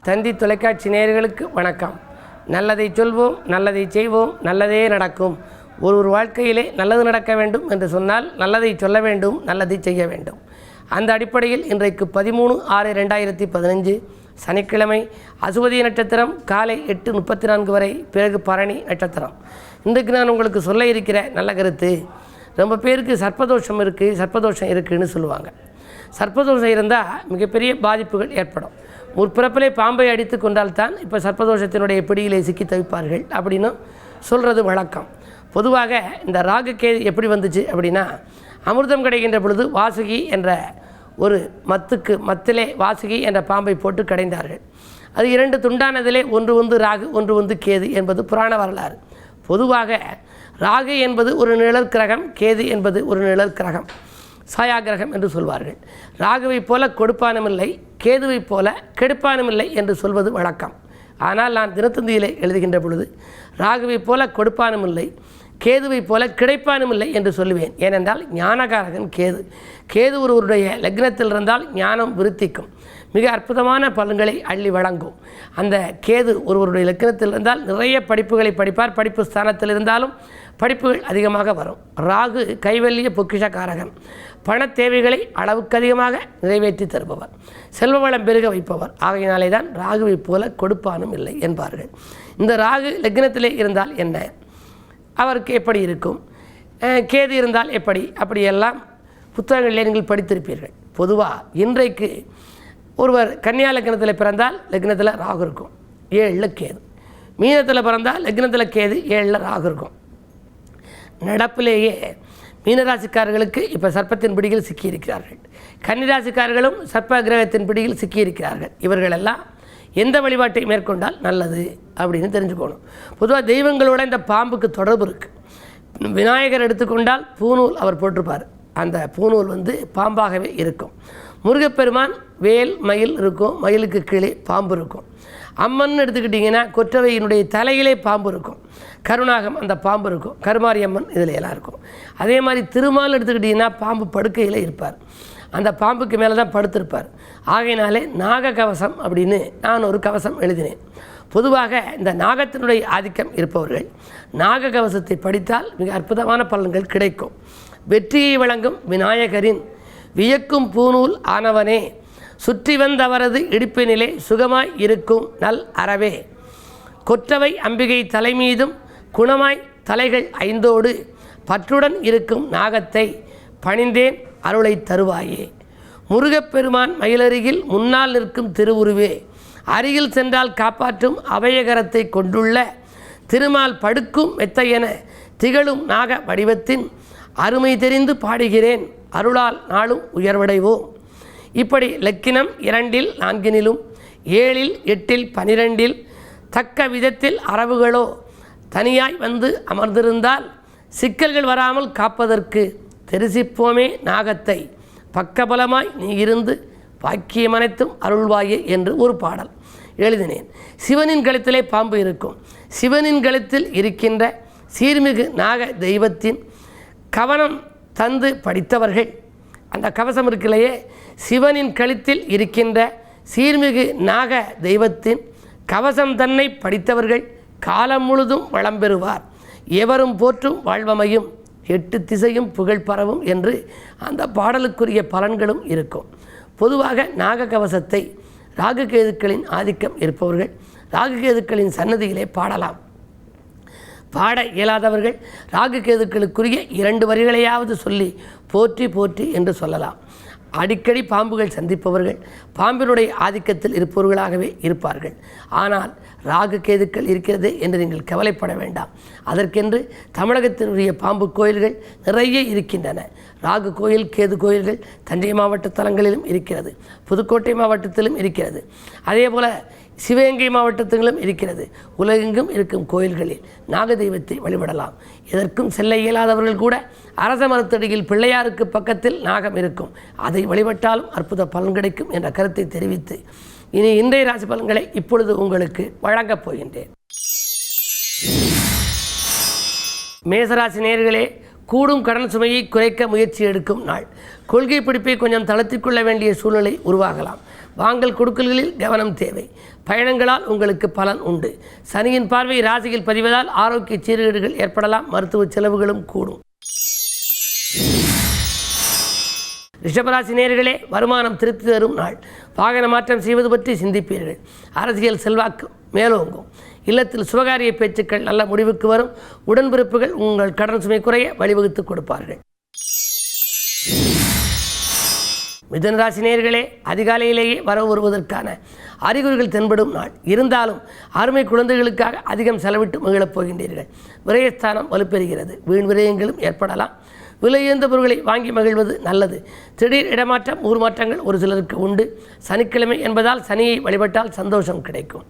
தந்தி தொலைக்காட்சி நேயர்களுக்கு வணக்கம். நல்லதை சொல்வோம், நல்லதை செய்வோம், நல்லதே நடக்கும். ஒரு வாழ்க்கையிலே நல்லது நடக்க வேண்டும் என்று சொன்னால் நல்லதை சொல்ல வேண்டும், நல்லதை செய்ய வேண்டும். அந்த அடிப்படையில் இன்றைக்கு 13/6/2015 சனிக்கிழமை அசுவதி நட்சத்திரம் காலை 8:34 வரை, பிறகு பரணி நட்சத்திரம். இன்றைக்கு நான் உங்களுக்கு சொல்ல இருக்கிற நல்ல கருத்து, ரொம்ப பேருக்கு சர்ப்பதோஷம் இருக்குதுன்னு சொல்லுவாங்க. சர்ப்பதோஷம் இருந்தால் மிகப்பெரிய பாதிப்புகள் ஏற்படும். முற்பிறப்பிலே பாம்பை அடித்து கொண்டால்தான் இப்போ சர்ப்பதோஷத்தினுடைய பிடியிலே சிக்கி தவிப்பார்கள் அப்படின்னு சொல்கிறது வழக்கம். பொதுவாக இந்த ராகு கேது எப்படி வந்துச்சு அப்படின்னா, அமிர்தம் கிடைக்கின்ற பொழுது வாசுகி என்ற ஒரு மத்திலே வாசுகி என்ற பாம்பை போட்டு கடைந்தார்கள். அது 2 துண்டானதிலே ஒன்று வந்து ராகு, ஒன்று வந்து கேது என்பது புராண வரலாறு. பொதுவாக ராகு என்பது ஒரு நிழல் கிரகம், கேது என்பது ஒரு நிழல் கிரகம், சாயா கிரகம் என்று சொல்வார்கள். ராகுவை போல கொடுப்பானும் இல்லை, கேதுவை போல கெடுப்பானும் இல்லை என்று சொல்வது வழக்கம். ஆனால் நான் தினத்தந்தியிலே எழுதுகின்ற பொழுது ராகுவை போல கொடுப்பானும் இல்லை, கேதுவை போல கிடைப்பானும் இல்லை என்று சொல்லுவேன். ஏனென்றால் ஞானகாரகன் கேது ஒருவருடைய லக்னத்தில் இருந்தால் ஞானம் விருத்திக்கும், மிக அற்புதமான பலன்களை அள்ளி வழங்கும். அந்த கேது ஒருவருடைய லக்னத்தில் இருந்தால் நிறைய படிப்புகளை படிப்பார், படிப்பு ஸ்தானத்தில் இருந்தாலும் படிப்புகள் அதிகமாக வரும். ராகு கைவல்லிய பொக்கிஷக்காரகன், பண தேவைகளை அளவுக்கு அதிகமாக நிறைவேற்றி தருபவர், செல்வ வளம் பெருக வைப்பவர். ஆகையினாலே தான் ராகுவை போல கொடுப்பானும் இல்லை என்பார்கள். இந்த ராகு லக்னத்திலே இருந்தால் என்ன, அவருக்கு எப்படி இருக்கும், கேது இருந்தால் எப்படி, அப்படியெல்லாம் புத்தகங்களில் நீங்கள் படித்திருப்பீர்கள். பொதுவாக இன்றைக்கு ஒருவர் கன்னியா லக்னத்தில் பிறந்தால் லக்னத்தில் ராகு இருக்கும், 7ல் கேது. மீனத்தில் பிறந்தால் லக்னத்தில் கேது, 7ல் ராகு இருக்கும். நடப்பிலேயே மீனராசிக்காரர்களுக்கு இப்போ சர்ப்பத்தின் பிடியில் சிக்கியிருக்கிறார்கள். கன்னிராசிக்காரர்களும் சர்ப்ப கிரகத்தின் பிடியில் சிக்கியிருக்கிறார்கள். இவர்களெல்லாம் எந்த வழிபாட்டை மேற்கொண்டால் நல்லது அப்படின்னு தெரிஞ்சுக்கணும். பொதுவாக தெய்வங்களோட இந்த பாம்புக்கு தொடர்பு இருக்குது. விநாயகர் எடுத்துக்கொண்டால் பூநூல் அவர் போட்டிருப்பார், அந்த பூநூல் வந்து பாம்பாகவே இருக்கும். முருகப்பெருமான் வேல் மயில் இருக்கும், மயிலுக்கு கீழே பாம்பு இருக்கும். அம்மன் எடுத்துக்கிட்டிங்கன்னா கொற்றவையினுடைய தலையிலே பாம்பு இருக்கும், கருணாகம் அந்த பாம்பு இருக்கும், கருமாரி அம்மன் இதில் எல்லாம் இருக்கும். அதே மாதிரி திருமால் எடுத்துக்கிட்டிங்கன்னா பாம்பு படுக்கையில் இருப்பார், அந்த பாம்புக்கு மேலே தான் படுத்திருப்பார். ஆகையினாலே நாக கவசம் அப்படின்னு நான் ஒரு கவசம் எழுதினேன். பொதுவாக இந்த நாகத்தினுடைய ஆதிக்கம் இருப்பவர்கள் நாக கவசத்தை படித்தால் மிக அற்புதமான பலன்கள் கிடைக்கும். வெற்றியை வழங்கும் விநாயகரின் வியக்கும் பூநூல் ஆனவனே, சுற்றி வந்தவரது இடுப்பினிலே சுகமாய் இருக்கும் நல் அறவே, கொற்றவை அம்பிகை தலைமீதும் குணமாய் தலைகள் 5ஓடு பற்றுடன் இருக்கும் நாகத்தை பணிந்தேன் அருளை தருவாயே. முருகப்பெருமான் மயிலருகில் முன்னால் நிற்கும் திருவுருவே, அருகில் சென்றால் காப்பாற்றும் அபயகரத்தை கொண்டுள்ள திருமால் படுக்கும் மெத்தையென திகழும் நாக வடிவத்தின் அருமை தெரிந்து பாடுகிறேன், அருளால் நாளும் உயர்வடைவோம். இப்படி லக்கினம் 2ல் 4னிலும் 7ல் 8ல் 12ல் தக்க விதத்தில் அரவுகளோ தனியாய் வந்து அமர்ந்திருந்தால் சிக்கல்கள் வராமல் காப்பதற்கு தெரிசிப்போமே நாகத்தை, பக்கபலமாய் நீ இருந்து பாக்கியமனைத்தும் அருள்வாயே என்று ஒரு பாடல் எழுதினேன். சிவனின் கழுத்திலே பாம்பு இருக்கும். சிவனின் கழுத்தில் இருக்கின்ற சீர்மிகு நாக தெய்வத்தின் கவனம் தந்து படித்தவர்கள், அந்த கவசம் இருக்கில்லையே, சிவனின் கழுத்தில் இருக்கின்ற சீர்மிகு நாக தெய்வத்தின் கவசம் தன்னை படித்தவர்கள் காலம் முழுதும் வளம் பெறுவார், எவரும் போற்றும் வாழ்வமையும் 8 திசையும் புகழ் பரவும் என்று அந்த பாடலுக்குரிய பலன்களும் இருக்கும். பொதுவாக நாக கவசத்தை ராகு கேதுக்களின் ஆதிக்கம் இருப்பவர்கள் ராகு கேதுக்களின் சன்னதியிலே பாடலாம். பாட இயலாதவர்கள் ராகு கேதுக்களுக்குரிய 2 வரிகளையாவது சொல்லி போற்றி போற்றி என்று சொல்லலாம். அடிக்கடி பாம்புகள் சந்திப்பவர்கள் பாம்பினுடைய ஆதிக்கத்தில் இருப்பவர்களாகவே இருப்பார்கள். ஆனால் ராகு கேதுக்கள் இருக்கிறது என்று நீங்கள் கவலைப்பட வேண்டாம். அதற்கென்று தமிழகத்தினுடைய பாம்பு கோயில்கள் நிறைய இருக்கின்றன. ராகு கோயில், கேது கோயில்கள் தஞ்சை மாவட்ட தலங்களிலும் இருக்கிறது, புதுக்கோட்டை மாவட்டத்திலும் இருக்கிறது, அதே போல் சிவகங்கை மாவட்டத்திலும் இருக்கிறது. உலகெங்கும் இருக்கும் கோயில்களில் நாக தெய்வத்தை வழிபடலாம். இதற்கும் செல்ல இயலாதவர்கள் கூட அரச மரத்தடியில் பிள்ளையாருக்கு பக்கத்தில் நாகம் இருக்கும், அதை வழிபட்டாலும் அற்புத பலன் கிடைக்கும் என்ற கருத்தை தெரிவித்து இனி இன்றைய ராசி பலன்களை இப்பொழுது உங்களுக்கு வழங்கப் போகின்றேன். மேசராசி நேயர்களே, கூடும் கடன் சுமையை குறைக்க முயற்சி எடுக்கும் நாள். கொள்கை பிடிப்பை கொஞ்சம் தளர்த்திக் கொள்ள வேண்டிய சூழ்நிலை உருவாகலாம். வாங்கல் கொடுக்கல்களில் கவனம் தேவை. பயணங்களால் உங்களுக்கு பலன் உண்டு. சனியின் பார்வை ராசியில் பதிவதால் ஆரோக்கிய சீர்கேடுகள் ஏற்படலாம். மருத்துவ செலவுகளும் கூடும். ரிஷபராசி நேயர்களே, வருமானம் திருப்தி தரும் நாள். வாகன மாற்றம் செய்வது பற்றி சிந்திப்பீர்கள். அரசியல் செல்வாக்கு மேலோங்கும். இல்லத்தில் சுபகாரிய பேச்சுக்கள் நல்ல முடிவுக்கு வரும். உடன்பிறப்புகள் உங்கள் கடன் சுமை குறைய வழிவகுத்து கொடுப்பார்கள். மிதுனராசி நேயர்களே, அதிகாலையிலேயே வரவு வருவதற்கான அறிகுறிகள் தென்படும் நாள். இருந்தாலும் அருமை குழந்தைகளுக்காக அதிகம் செலவிட்டு மகிழப் போகின்றீர்கள். விரயஸ்தானம் வலுப்பெறுகிறது. வீண் விரயங்களும் ஏற்படலாம். விலையுயர்ந்த பொருட்களை வாங்கி மகிழ்வது நல்லது. திடீர் இடமாற்றம் ஊர் மாற்றங்கள் ஒரு சிலருக்கு உண்டு. சனிக்கிழமை என்பதால் சனியை வழிபட்டால் சந்தோஷம் கிடைக்கும்.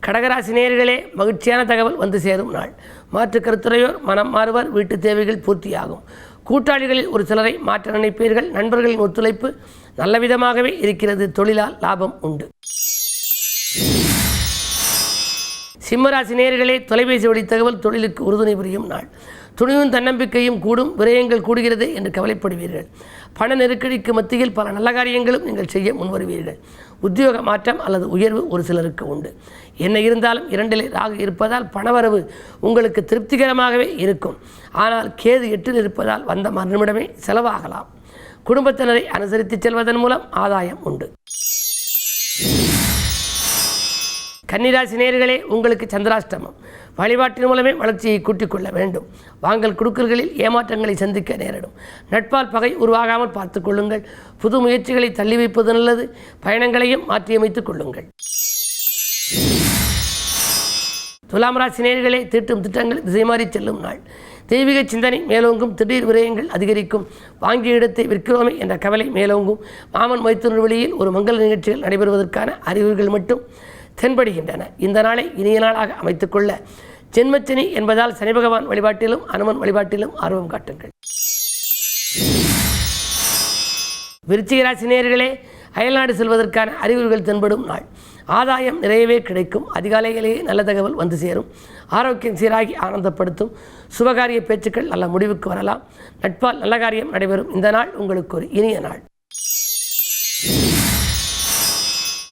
கடகராசி நேயர்களே, மகிழ்ச்சியான தகவல் வந்து சேரும் நாள். மாற்று கருத்துரையோர் மனம் மாறுவர். வீட்டு தேவைகள் பூர்த்தியாகும். கூட்டாளிகளில் ஒரு சிலரை மாற்ற நினைப்பீர்கள். நண்பர்களின் ஒத்துழைப்பு நல்ல விதமாகவே இருக்கிறது. தொழிலால் லாபம் உண்டு. சிம்மராசி நேயர்களே, தொலைபேசி வழி தகவல் தொழிலுக்கு உறுதுணை புரியும் நாள். துணிவும் தன்னம்பிக்கையும் கூடும். விரயங்கள் கூடுகிறது என்று கவலைப்படுவீர்கள். பண நெருக்கடிக்கு மத்தியில் பல நல்ல காரியங்களும் நீங்கள் செய்ய முன்வருவீர்கள். உத்தியோக மாற்றம் அல்லது உயர்வு ஒரு சிலருக்கு உண்டு. என்ன இருந்தாலும் 2 ராகு இருப்பதால் பணவரவு உங்களுக்கு திருப்திகரமாகவே இருக்கும். ஆனால் கேது 8 இருப்பதால் வந்த மறுநிமிடமே செலவாகலாம். குடும்பத்தினரை அனுசரித்து செல்வதன் மூலம் ஆதாயம் உண்டு. கன்னிராசி நேயர்களே, உங்களுக்கு சந்திராஷ்டமம். வழிபாட்டின் மூலமே வளர்ச்சியை கூட்டிக் கொள்ள வேண்டும். வாங்கல் கொடுக்கல்களில் ஏமாற்றங்களை சந்திக்க நேரிடும். நட்பால் பகை உருவாகாமல் பார்த்துக் கொள்ளுங்கள். புது முயற்சிகளை தள்ளி வைப்பது நல்லது. பயணங்களையும் மாற்றியமைத்துக் கொள்ளுங்கள். துலாம் ராசி நேயர்களே, தீட்டும் திட்டங்கள் திசை மாறி செல்லும் நாள். தெய்வீக சிந்தனை மேலோங்கும். திடீர் விரயங்கள் அதிகரிக்கும். வாங்கிய இடத்தை விற்கிறோமே என்ற கவலை மேலோங்கும். மாமன் மைத்துனர் வழியில் ஒரு மங்கள நிகழ்ச்சிகள் நடைபெறுவதற்கான அறிகுறிகள் மட்டும் தென்படுகின்றன. இந்த நாளை இனிய நாளாக அமைத்துக்கொள்ள ஜென்மச்சனி என்பதால் சனி பகவான் வழிபாட்டிலும் அனுமன் வழிபாட்டிலும் ஆர்வம் காட்டுங்கள். விருச்சிக ராசி நேயர்களே, அயல்நாடு செல்வதற்கான அறிகுறிகள் தென்படும் நாள். ஆதாயம் நிறையவே கிடைக்கும். அதிகாலையிலேயே நல்ல தகவல் வந்து சேரும். ஆரோக்கியம் சீராகி ஆனந்தப்படுத்தும். சுபகாரிய பேச்சுக்கள் நல்ல முடிவுக்கு வரலாம். நட்பால் நல்ல காரியம் நடைபெறும். இந்த நாள் உங்களுக்கு ஒரு இனிய நாள்.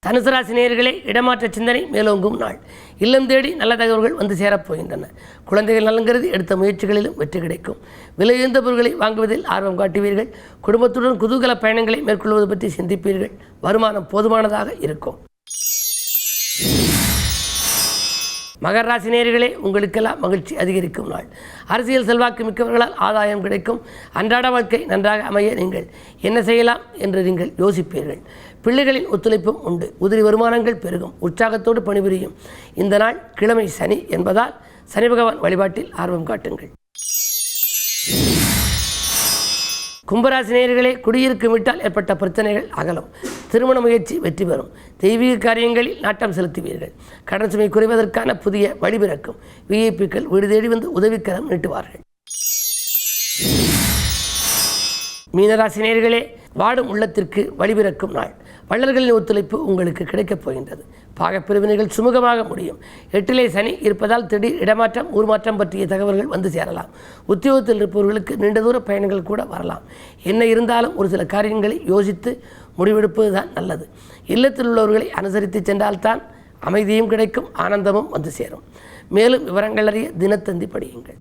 தனுசு ராசி நேயர்களே, இடமாற்ற சிந்தனை மேலோங்கும் நாள். இல்லம் தேடி நல்ல தகவல்கள் வந்து சேரப்போகின்றன. குழந்தைகள் நலங்கிறது எடுத்த முயற்சிகளிலும் வெற்றி கிடைக்கும். விலையுயர்ந்த பொருட்களை வாங்குவதில் ஆர்வம் காட்டுவீர்கள். குடும்பத்துடன் குதூகல பயணங்களை மேற்கொள்வது பற்றி சிந்திப்பீர்கள். வருமானம் போதுமானதாக இருக்கும். மகர ராசி நேயர்களே, உங்களுக்கெல்லாம் மகிழ்ச்சி அதிகரிக்கும் நாள். அரசியல் செல்வாக்கு மிக்கவர்களால் ஆதாயம் கிடைக்கும். அன்றாட வாழ்க்கை நன்றாக அமைய நீங்கள் என்ன செய்யலாம் என்று நீங்கள் யோசிப்பீர்கள். பிள்ளைகளின் ஒத்துழைப்பும் உண்டு. உதிரி வருமானங்கள் பெருகும். உற்சாகத்தோடு பணிபுரியும். இந்த நாள் கிழமை சனி என்பதால் சனி பகவான் வழிபாட்டில் ஆர்வம் காட்டுங்கள். கும்பராசி நேயர்களே, குடியிருக்கும் வீட்டால் ஏற்பட்ட பிரச்சனைகள் அகலும். திருமண முயற்சி வெற்றி பெறும். தெய்வீக காரியங்களில் நாட்டம் செலுத்துவீர்கள். கடன் சுமை குறைவதற்கான புதிய வழிபிறக்கும். விஐபிக்கள் வீடு தேடி வந்து உதவிக்கரம் நீட்டுவார்கள். மீனராசி நேயர்களே, வாடும் உள்ளத்திற்கு வழிபிறக்கும் நாள். வள்ளல்களின் ஒத்துழைப்பு உங்களுக்கு கிடைக்கப் போகின்றது. பாகப்பிரிவினைகள் சுமூகமாக முடியும். 8 சனி இருப்பதால் திடீர் இடமாற்றம் ஊர் மாற்றம் பற்றிய தகவல்கள் வந்து சேரலாம். உத்தியோகத்தில் இருப்பவர்களுக்கு நீண்ட தூர பயணங்கள் கூட வரலாம். என்ன இருந்தாலும் ஒரு சில காரியங்களை யோசித்து முடிவெடுப்பது தான் நல்லது. இல்லத்தில் உள்ளவர்களை அனுசரித்து சென்றால்தான் அமைதியும் கிடைக்கும். ஆனந்தமும் வந்து சேரும். மேலும் விவரங்கள் அறிய தினத்தந்தி படியுங்கள்.